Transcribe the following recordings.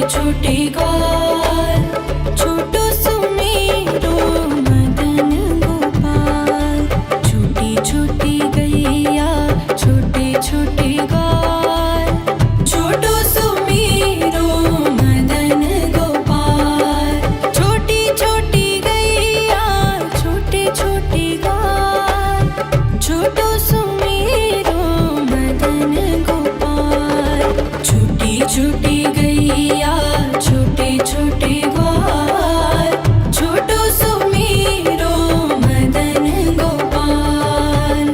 छोटे ग्वाल, छोटो सुमेरो मदन गोपाल। छोटी छोटी गैया छोटे छोटे ग्वाल, छोटो सुमेरो मदन गोपाल। छोटी छोटी गैया छोटे छोटे ग्वाल, छोटो सुमेरो मदन गोपाल। छोटी छोटी गैया छोटे छोटे ग्वाल, छोटो सुमेरो मदन गोपाल।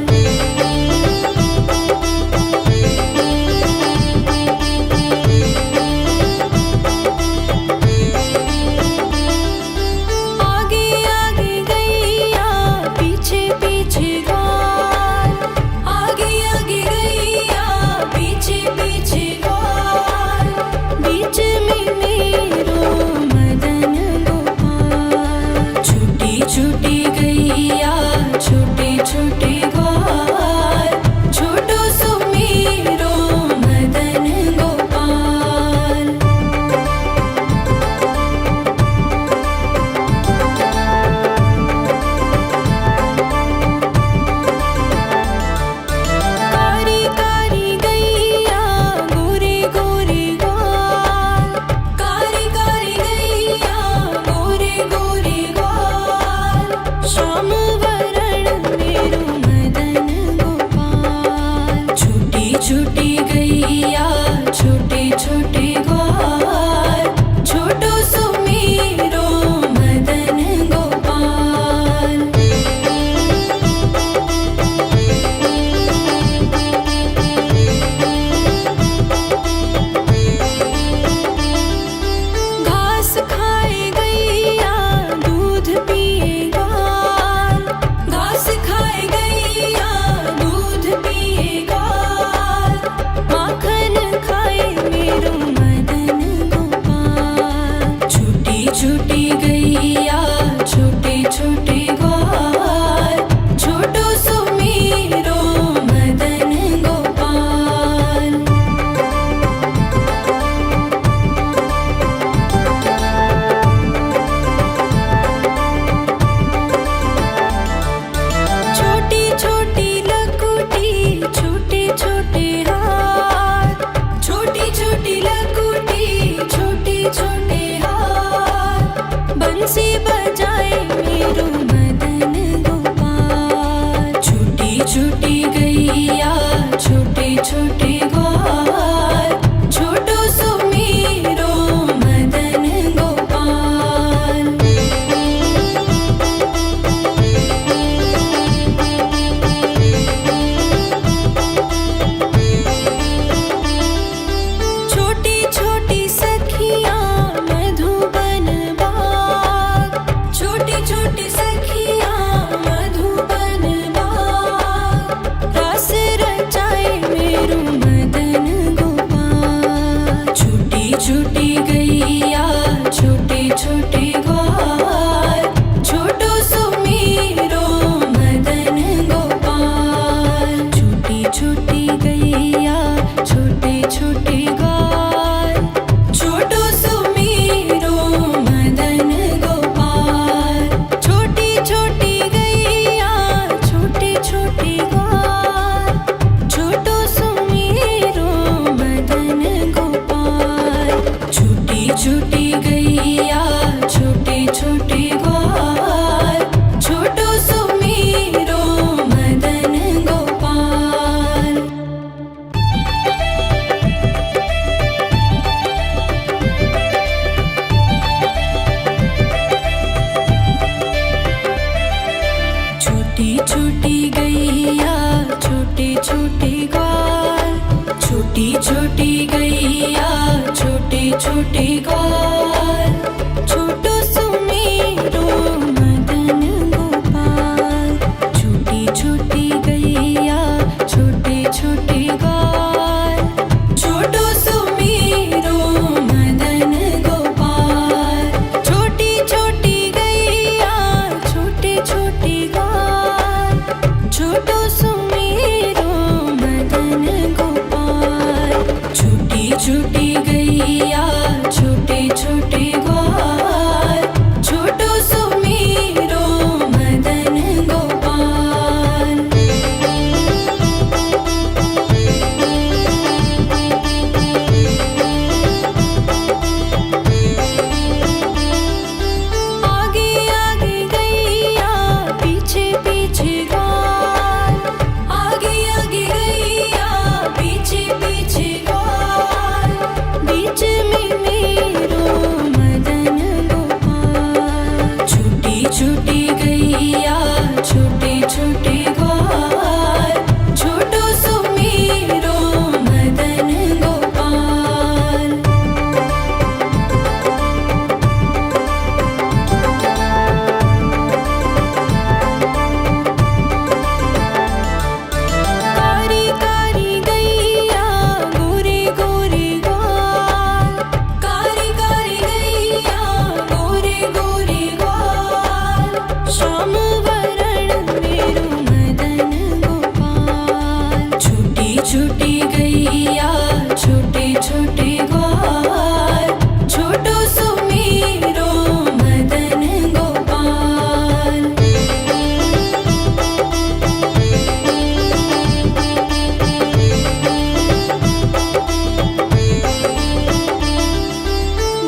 आगे आगे गैया पीछे पीछे ग्वाल, आगे आगे गैया पीछे पीछे ग्वाल। बीच में मेरो मदन गोपाल। छोटी छोटी गैया छोटे छोटे ग्वाल, छोटो सुमेरो मदन गोपाल। कारी कारी गैया गोरे गोरे ग्वाल, कारी कारी गैया गोरे गोरे ग्वाल। श्याम वरण मेरो मदन गोपाल। छोटी छोटी गैया छोटे छोटे ग्वाल, छोटो सुमेरो मदन गोपाल। घास खाए गैया दूध पिए ग्वाल, घास खाए गैया दूध पिए ग्वाल। माखन खाए मेरो मदन गोपाल। छोटी छोटी गैया छोटे छोटे ग्वाल, छोटो सुमेरो मदन गोपाल। छोटी छोटी लकुटी छोटे छोटे हाथ, छोटी छोटी लकुटी छोटे छोटे हाथ। बंसी बजाए मेरो मदन गोपाल। छोटी छोटी गैया छोटे छोटे ग्वाल, छोटो सुमेरो मदन गोपाल। छोटी छोटी सखियाँ मधुबन बाग, छोटी छोटी सखियाँ मधुबन बाग। रास रचाए मेरो मदन गोपाल। छोटी छोटी गैया छोटे छोटे ग्वाल, छोटो सुमेरो मदन गोपाल। छोटी छोटी गैया छोटे छोटे ग्वाल, छोटो सुमेरो मदन गोपाल। छोटी छोटी गैया छोटे छोटे ग्वाल, छोटो सुमेरो मदन गोपाल। छोटी छोटी गैया छोटे छोटे ग्वाल, छोटो सुमेरो मदन गोपाल। छोटी छोटी गैया छोटे छोटे ग्वाल, छोटी छोटी गैया छोटे छोटे ग्वाल, छोटो सुमेरो मदन गोपाल। छोटी छोटी गैया छोटे छोटे ग्वाल, छोटो सुमेरो मदन गोपाल। छोटी छोटी गैया छोटे छोटे ग्वाल, छोटो सुमेरो मदन गोपाल। छोटी छोटी गैया छोटे गैया छोटे छोटे ग्वाल छोटो सुमेरो मदन गोपाल।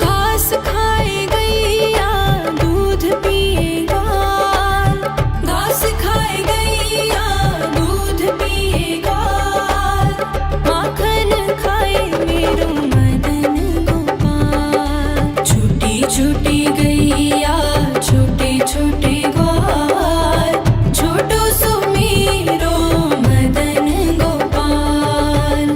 घास खाए गैया दूध पिए ग्वाल घास खाए गैया दूध पिए ग्वाल माखन खाए मेरो मदन गोपाल। छोटी छोटी गैया छोटे छोटे ग्वाल छोटो सुमेरो मदन गोपाल।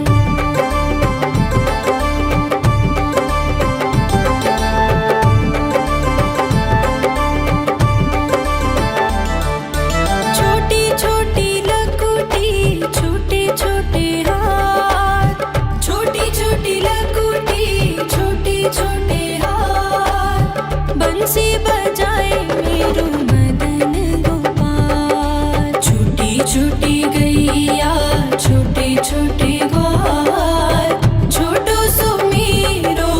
छोटी छोटी लकुटी छोटे छोटे हाथ छोटी छोटी लकुटी छोटे छोटे हाथ बंसी बजाए मेरो मदन गोपाल। छोटी छोटी गैया छोटे छोटे ग्वाल छोटो सुमेरो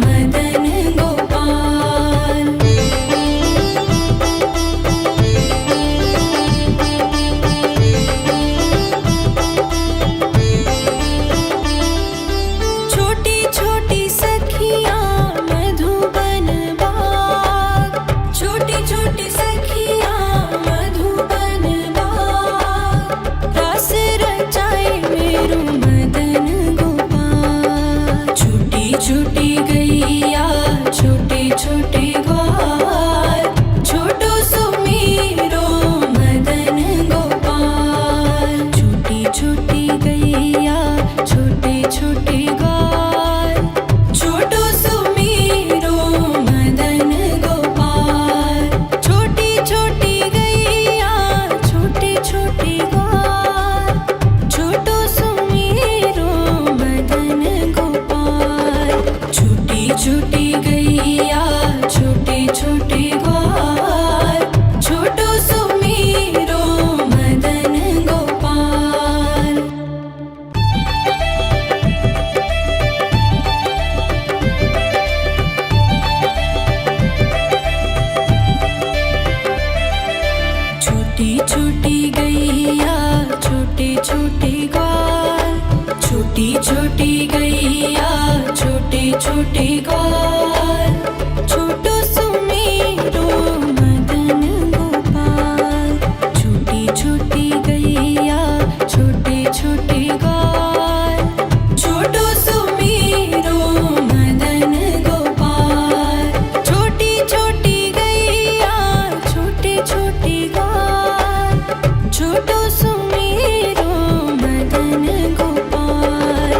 मदन गोपाल। छोटी छोटी सखियाँ मधुबन बाग छोटी छोटी सखियाँ मधुबन बाग रास रचाए मेरो मदन गोपाल। छोटी छोटी गैया छोटे छोटे ग्वाल छोटो सुमेरो मदन गोपाल। छोटी छोटी गैया छोटे छोटे ग्वाल छोटो सुमेरो मदन गोपाल। छोटी छोटी गैया छोटे छोटे ग्वाल छोटो सुमेरो मदन गोपाल। छोटी छोटी गैया छोटे छोटे ग्वाल छोटो सुमेरो मदन गोपाल। छोटी छोटी गैया छोटे छोटे ग्वाल छोटी छोटी गैया छोटे छोटे ग्वाल छोटो सुमेरो मदन गोपाल। छोटी छोटी गैया छोटे छोटे ग्वाल छोटो सुमेरो मदन गोपाल। छोटी छोटी गैया छोटे छोटे ग्वाल छोटो सुमेरो मदन गोपाल।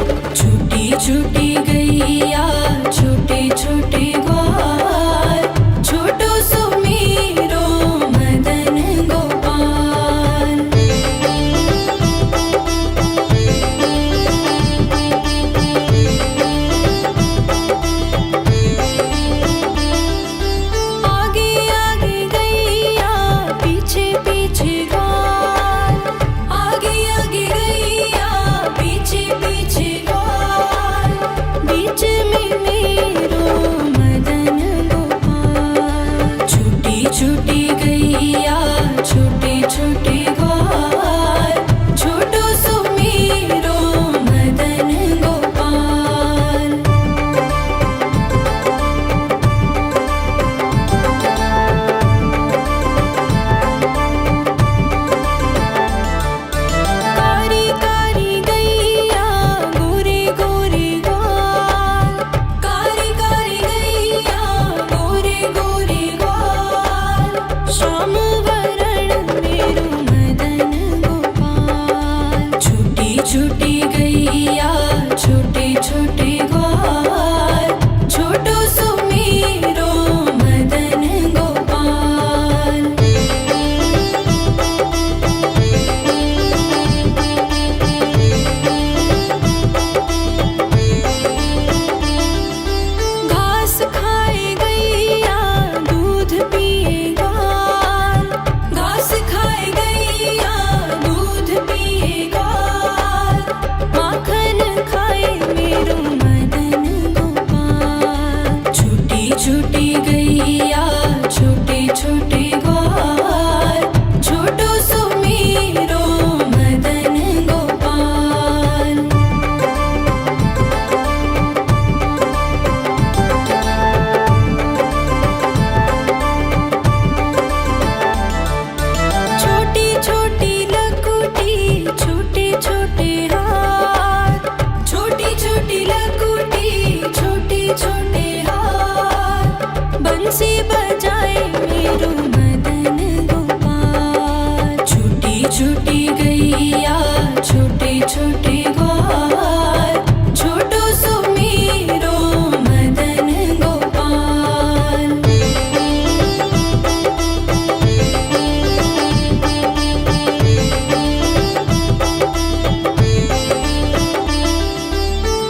छोटी लकुटी छोटे छोटे हाथ बंसी बजाए मेरो मदन गोपाल। छोटी छोटी गैया छोटे छोटे ग्वाल छोटो सो मेरो मदन गोपाल।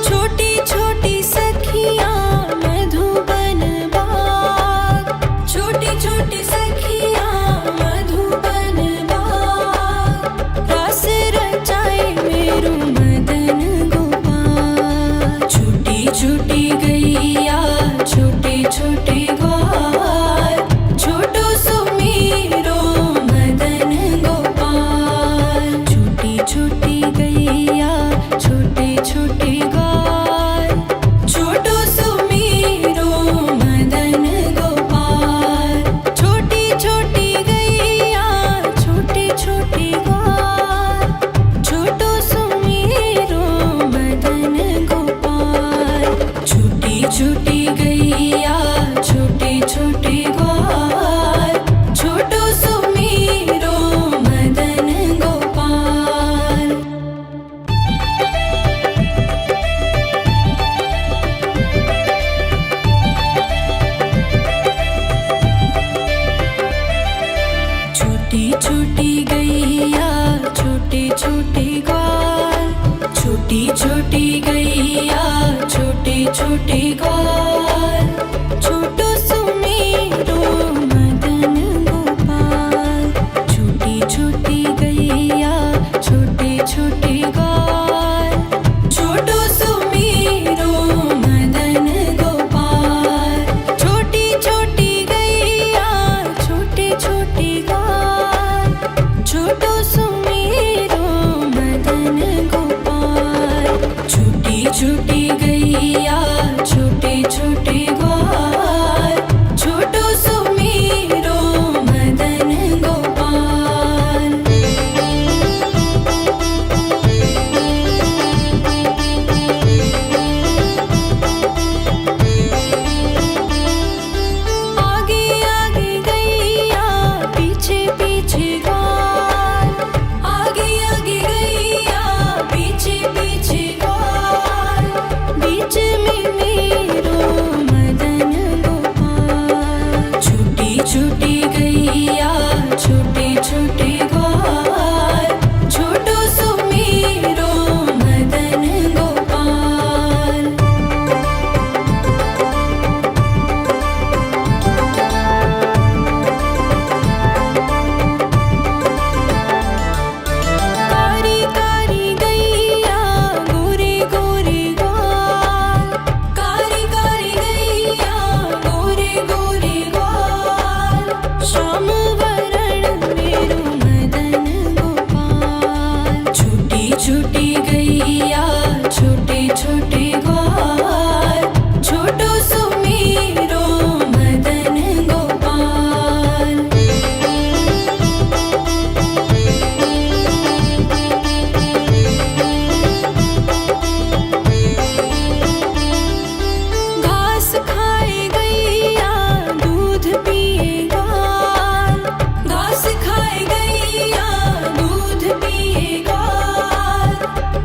छोटी छोटी सखियाँ मधुबन बाग छोटी छोटी सखियाँ मधुबन बाग रस रचाए मेरो मदन गोपाल। छोटी छोटी गैया छोटे छोटे ग्वाल छोटो सो मेरो मदन गोपाल। छोटी छोटी गैया छोटे छोटे ग्वाल छोटो सो मेरो मदन गोपाल। छोटी छोटी गैया छोटे छोटे ग्वाल छोटो सो मेरो मदन गोपाल। छोटी छोटी गैया छोटे छोटे ग्वाल छोटो सो मेरो मदन गोपाल। छोटी छोटी गैया छोटे छोटे ग्वाल छोटी छोटी गैया छोटे छोटे ग्वाल छोटो सो मेरो मदन गोपाल। छोटी छोटी गैया छोटे छोटे ग्वाल छोटो सो मेरो मदन गोपाल। छोटी छोटी गैया छोटे छोटे ग्वाल छोटो सो मेरो मदन गोपाल। छोटी छोटी गैया छोटे छोटे ग्वाल छोटो सो मेरो मदन गोपाल। आगे आगे गैया पीछे पीछे ग्वाल आगे आगे गैया पीछे पीछे ग्वाल बीच में मेरो मदन गोपाल। छोटी छोटी गैया छोटे छोटे ग्वाल छोटो सो मेरो मदन गोपाल। कारी कारी गैया गोरे गोरे ग्वाल कारी कारी गैया गोरे गोरे ग्वाल श्याम वरण मेरो मदन गोपाल। छोटी छोटी गैया छोटे छोटे ग्वाल छोटो सो मेरो मदन गोपाल। घास खाए गैया दूध पिए ग्वाल घास खाए गैया दूध पिए ग्वाल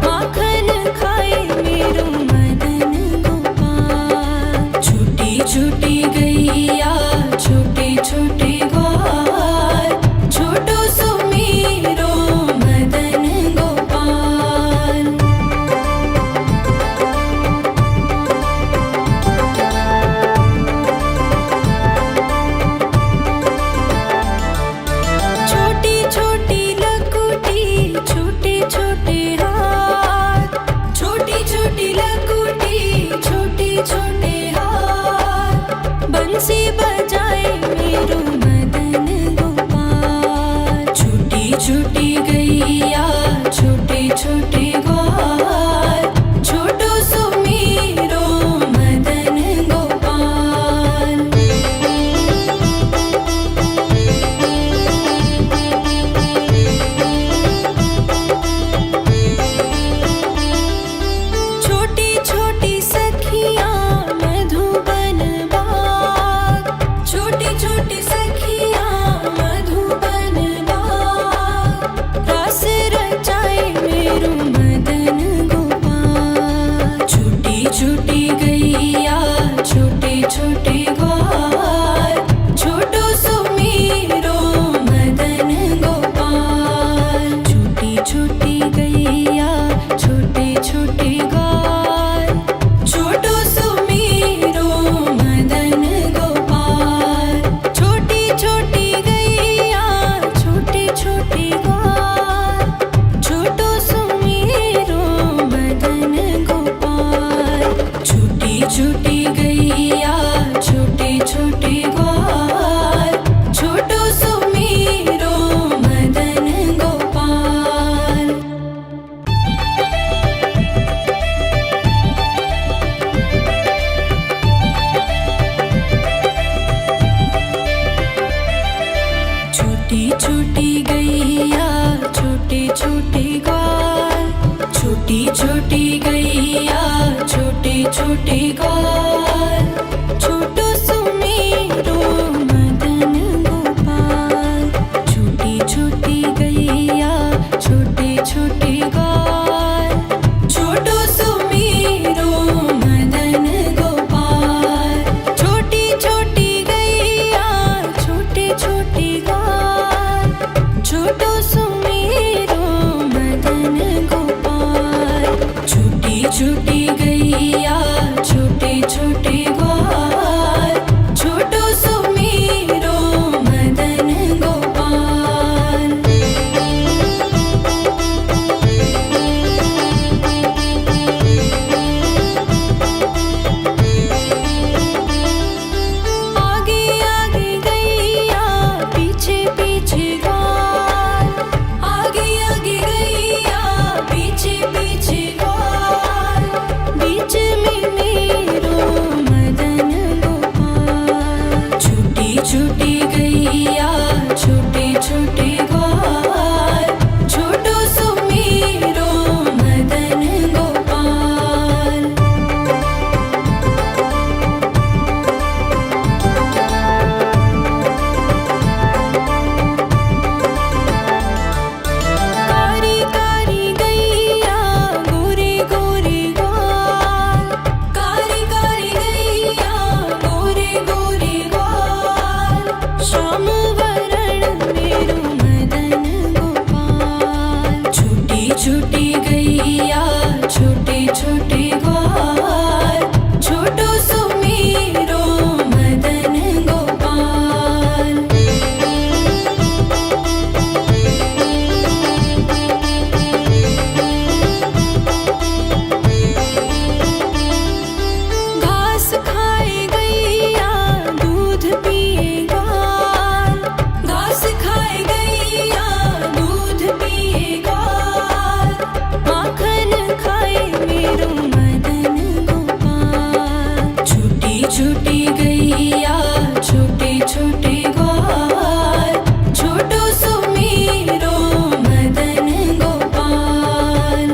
माखन खाए मेरो मदन गोपाल। छोटी छोटी गैया छोटे छोटे ग्वाल छोटो सो मेरो मदन गोपाल। छोटी छोटी लकुटी छोटे छोटे हाथ छोटी छोटी लकुटी छोटे छोटे हाथ बंसी बजाए मेरो मदन गोपाल। छोटी छोटी गैया छोटे छोटे ग्वाल छोटो सो मेरो मदन गोपाल। छोटी छोटे ग्वाल, छोटो सुमेरो मदन गोपाल। छोटी छोटी गैया छोटे छोटे ग्वाल, छोटो सुमेरो मदन गोपाल। छोटी छोटी गैया छोटे छोटे ग्वाल, छोटो सुमेरो मदन गोपाल। छोटी छोटी गैया छोटे छोटे ग्वाल, छोटो सुमेरो मदन गोपाल। आगे आगे गैया पीछे पीछे ग्वाल, आगे आगे गैया पीछे पीछे ग्वाल। बीच में मेरो मदन गोपाल। छोटी छोटी गैया छोटे छोटे ग्वाल, छोटो सुमेरो मदन गोपाल। कारी कारी गैया गोरे गोरे ग्वाल, कारी कारी गैया गोरे गोरे ग्वाल। श्याम वरण मेरो मदन गोपाल। छोटी छोटी गैया छोटे छोटे ग्वाल, छोटो सुमेरो मदन गोपाल। घास खाए गैया दूध पिए ग्वाल, घास खाए गैया दूध पिए ग्वाल। माखन खाए मेरो मदन गोपाल। छोटी छोटी गैया छोटे छोटे ग्वाल, छोटो सुमेरो मदन गोपाल।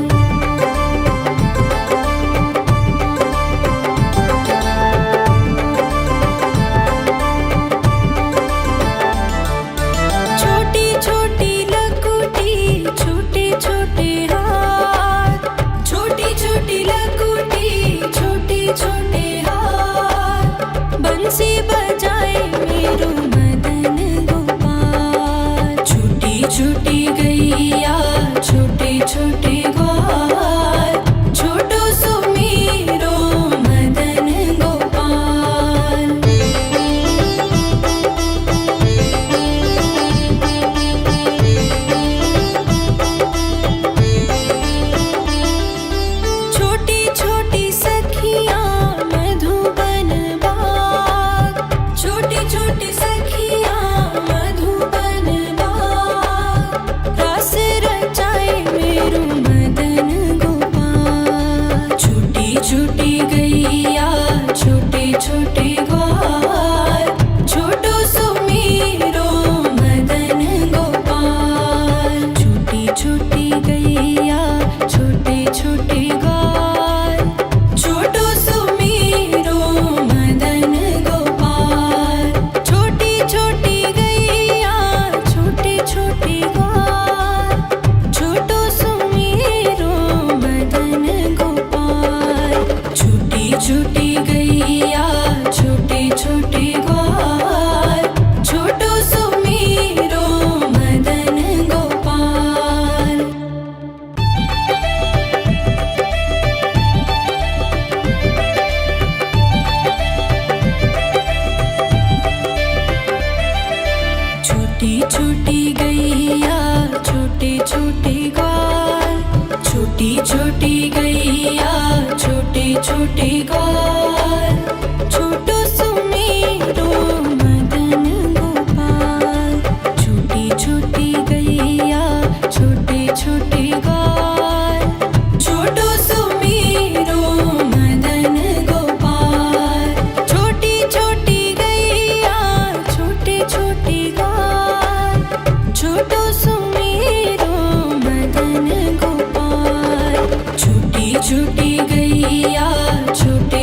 छोटी छोटी लकुटी छोटे छोटे हाथ, छोटी छोटी लकुटी छोटे छोटे हाथ। बंसी बजाए मेरो मदन गोपाल। छोटी छोटी गैया छोटे छोटे ग्वाल, छोटो सुमेरो मदन गोपाल। छोटी छोटी सखियाँ मधुबन बाग, छोटी छोटी सखियाँ मधुबन बाग। रास रचाए मेरो मदन गोपाल। छोटी छोटी गैया छोटे छोटे ग्वाल, छोटो सुमेरो मदन गोपाल। छोटी छोटी गैया छोटे छोटे ग्वाल, छोटो सुमेरो मदन गोपाल। छोटी छोटी गैया छोटे छोटे ग्वाल, छोटो सुमेरो मदन गोपाल। छोटी छोटी गैया छोटे छोटे ग्वाल, छोटो सुमेरो मदन गोपाल। छोटी छोटी गैया छोटे छोटे ग्वाल, छोटी छोटी गैया छोटे छोटे ग्वाल, छोटो सुमेरो मदन गोपाल। छोटी छोटी गैया छोटे छोटे ग्वाल, छोटो सुमेरो मदन गोपाल। छोटी छोटी गैया छोटे छोटे ग्वाल, छोटो सुमेरो मदन गोपाल। छोटी छोटी गैया छोटे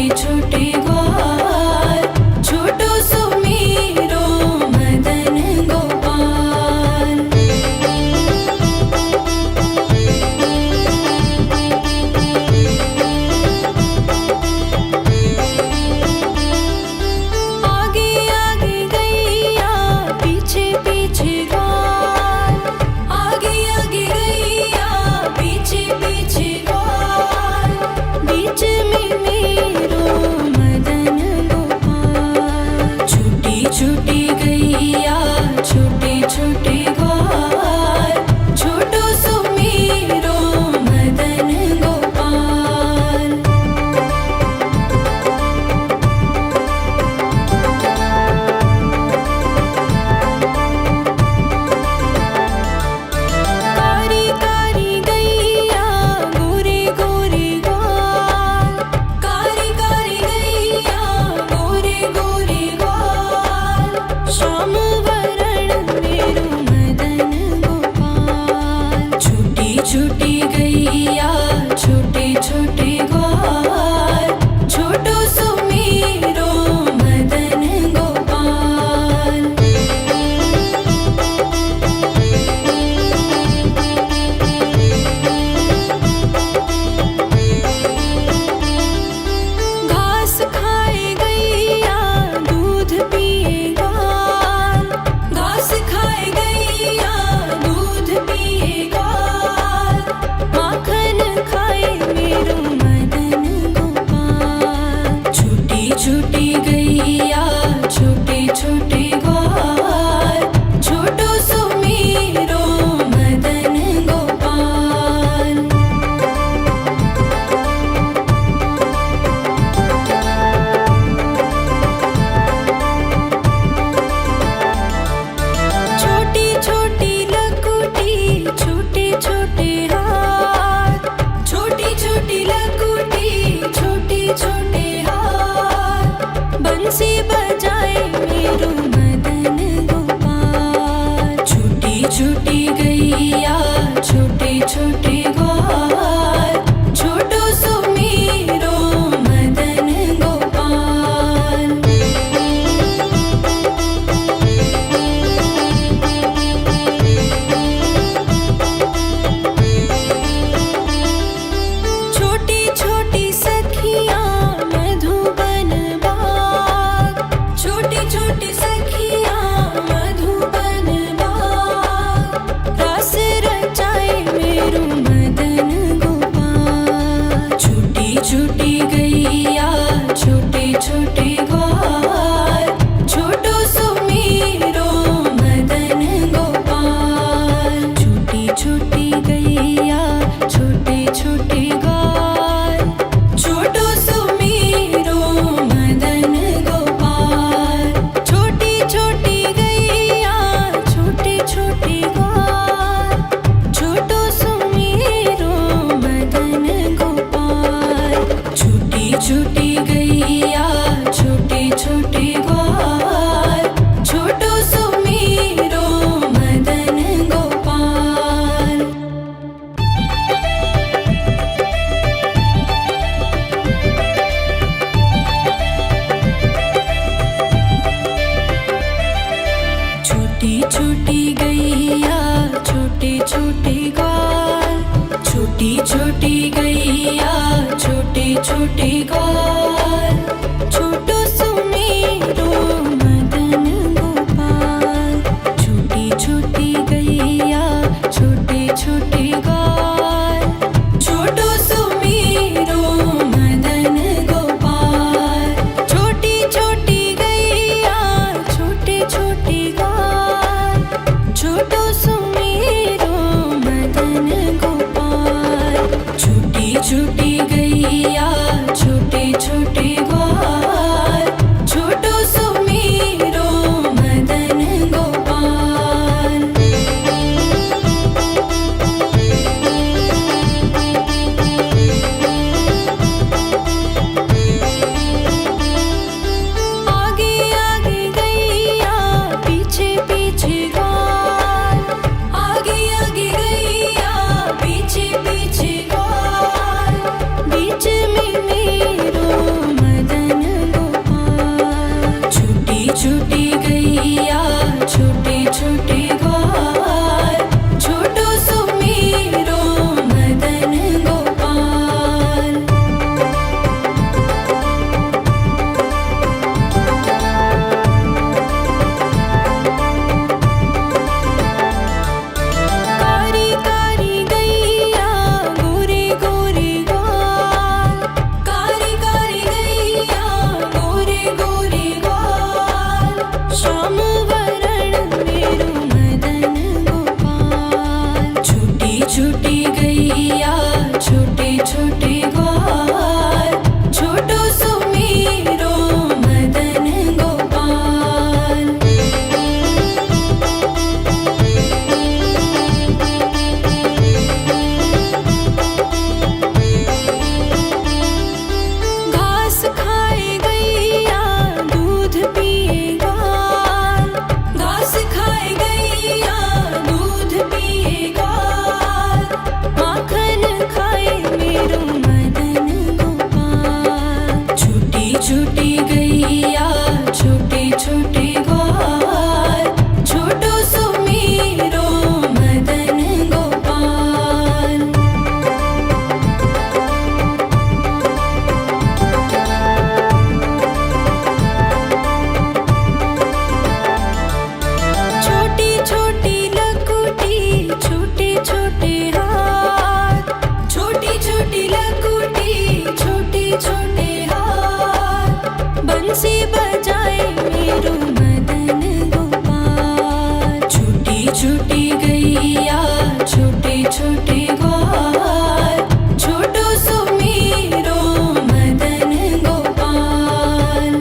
छोटी गैया छोटे छोटे ग्वाल, छोटो सुमीरो मदन गोपाल। छोटी छोटी गैया छोटे छोटे ग्वाल, छोटी छोटी गैया छोटे छोटे ग्वाल, छोटो सुमीरो मदन गोपाल। छोटी छोटी गैया छोटे छोटे ग्वाल, छोटो सुमीरो मदन गोपाल। छोटी छोटी गैया छोटे छोटे ग्वाल, छोटो सुमीरो मदन गोपाल। छोटी छोटी गैया छोटे छोटे ग्वाल, छोटो सुमीरो मदन गोपाल। आगे आगे गैया पीछे पीछे ग्वाल, आगे आगे गैया पीछे पीछे ग्वाल, बीच में मेरो मदन गोपाल। छोटी छोटी गैया छोटे छोटे ग्वाल, छोटो सुमीरो मदन गोपाल। कारी कारी गैया गोरे गोरे ग्वाल, कारी कारी गैया गोरे गोरे ग्वाल, श्याम वरण मेरो मदन गोपाल। छोटी छोटी गैया छोटे छोटे ग्वाल, छोटो सुमीरो मदन गोपाल। घास खाए गैया दूध पिए ग्वाल, घास खाए गैया दूध पिए ग्वाल, माखन खाए मेरो मदन गोपाल। छोटी छोटी गैया छोटे छोटे ग्वाल, छोटो सुमीरो मदन गोपाल। छोटी छोटी लकुटी छोटे छोटे हाथ, छोटी छोटी लकुटी छोटे छोटे हाथ, बंसी बजाए मेरो मदन गोपाल। छोटी छोटी गैया छोटे छोटे ग्वाल, छोटो सुमीरो मदन गोपाल।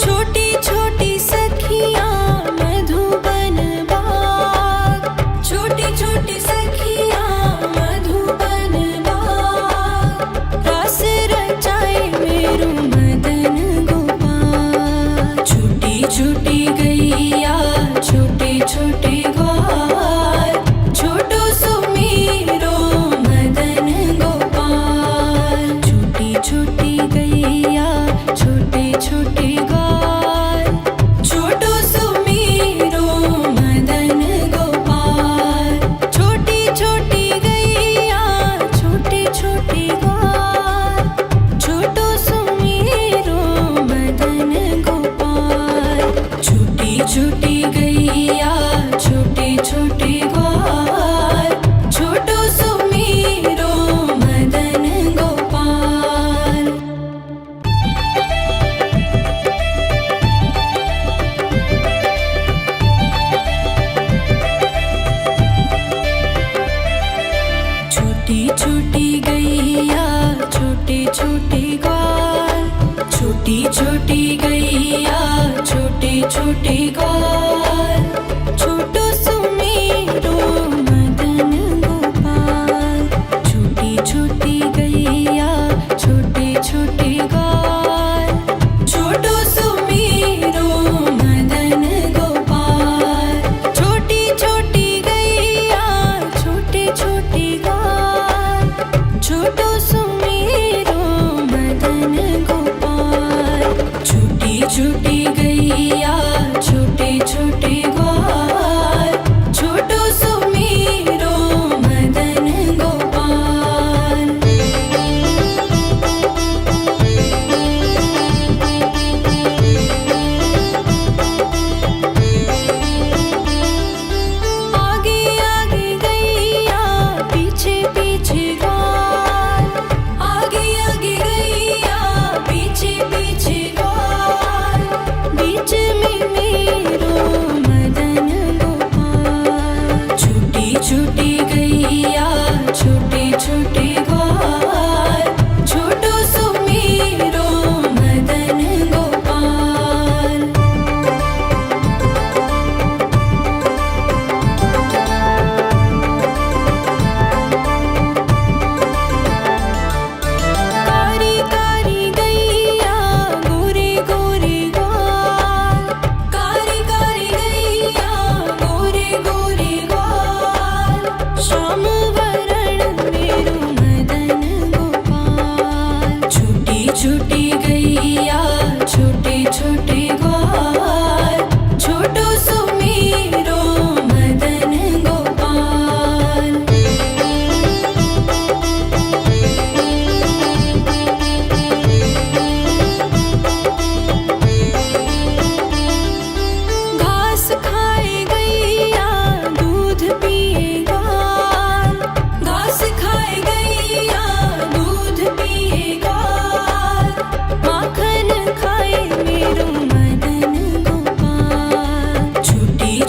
छोटी छोटी सखियाँ मधुबन बाग, छोटी छोटी सखियाँ मधुबन बाग, रास रचाए मेरो मदन गोपाल। छोटी छोटी गैया छोटे छोटे ग्वाल, छोटो सुमीरो मदन गोपाल। छोटी छोटी गैया छोटे छोटे ग्वाल, छोटो सुमीरो मदन गोपाल। छोटी छोटी गैया छोटे छोटे ग्वाल, छोटो सुमीरो मदन गोपाल। छोटी छोटी गैया छोटे छोटे ग्वाल, छोटो सुमीरो मदन गोपाल। छोटी छोटी गैया छोटे छोटे ग्वाल, छोटी छोटी गैया छोटे छोटे ग्वाल,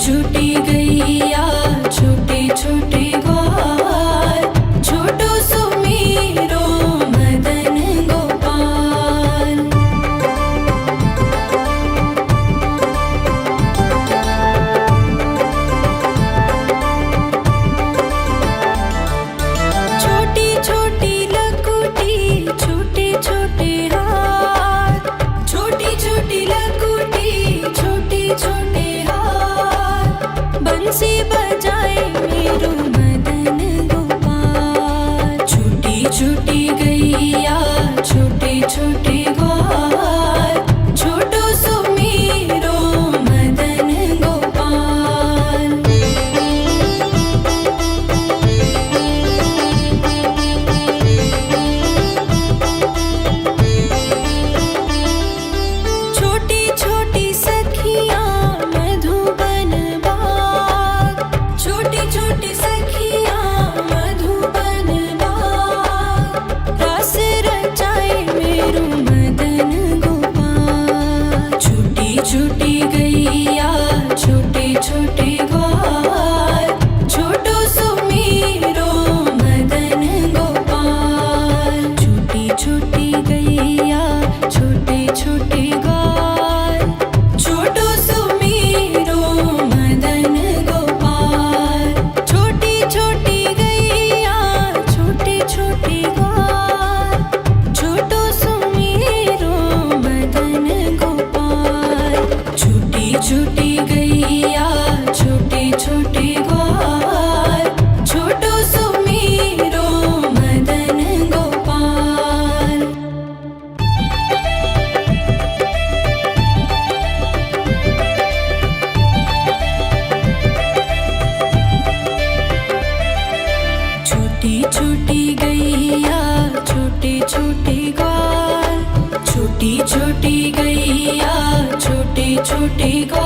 छोटी गैया छोटे छोटे ग्वाल, छोटो सुमेरो मदन गोपाल। छोटी छोटी लकुटी छोटे छोटे हाथ, छोटी छोटी लकुटी छोटे छोटे हाथ, बंसी बजाए मेरो मदन गोपाल। छोटी छोटी गैया छोटे छोटे ग्वाल, छोटो सुमेरो मदन गोपाल। छोटी छोटी सखियाँ मधुबन बाग, छोटी छोटी सखियाँ मधुबन बाग, रास रचाए मेरो मदन गोपाल। छोटी छोटी गैया छोटे छोटे ग्वाल, छोटो सुमेरो मदन गोपाल। छोटी छोटी गैया छोटे छोटे ग्वाल, छोटो सुमेरो मदन गोपाल। छोटी छोटी गैया छोटे छोटे ग्वाल, छोटो सुमेरो मदन गोपाल। छोटी छोटी गैया छोटे छोटे ग्वाल, छोटो सुमेरो मदन गोपाल। छोटी छोटी गैया छोटे छोटे ग्वाल, छोटी छोटी गैया छोटे छोटे ग्वाल,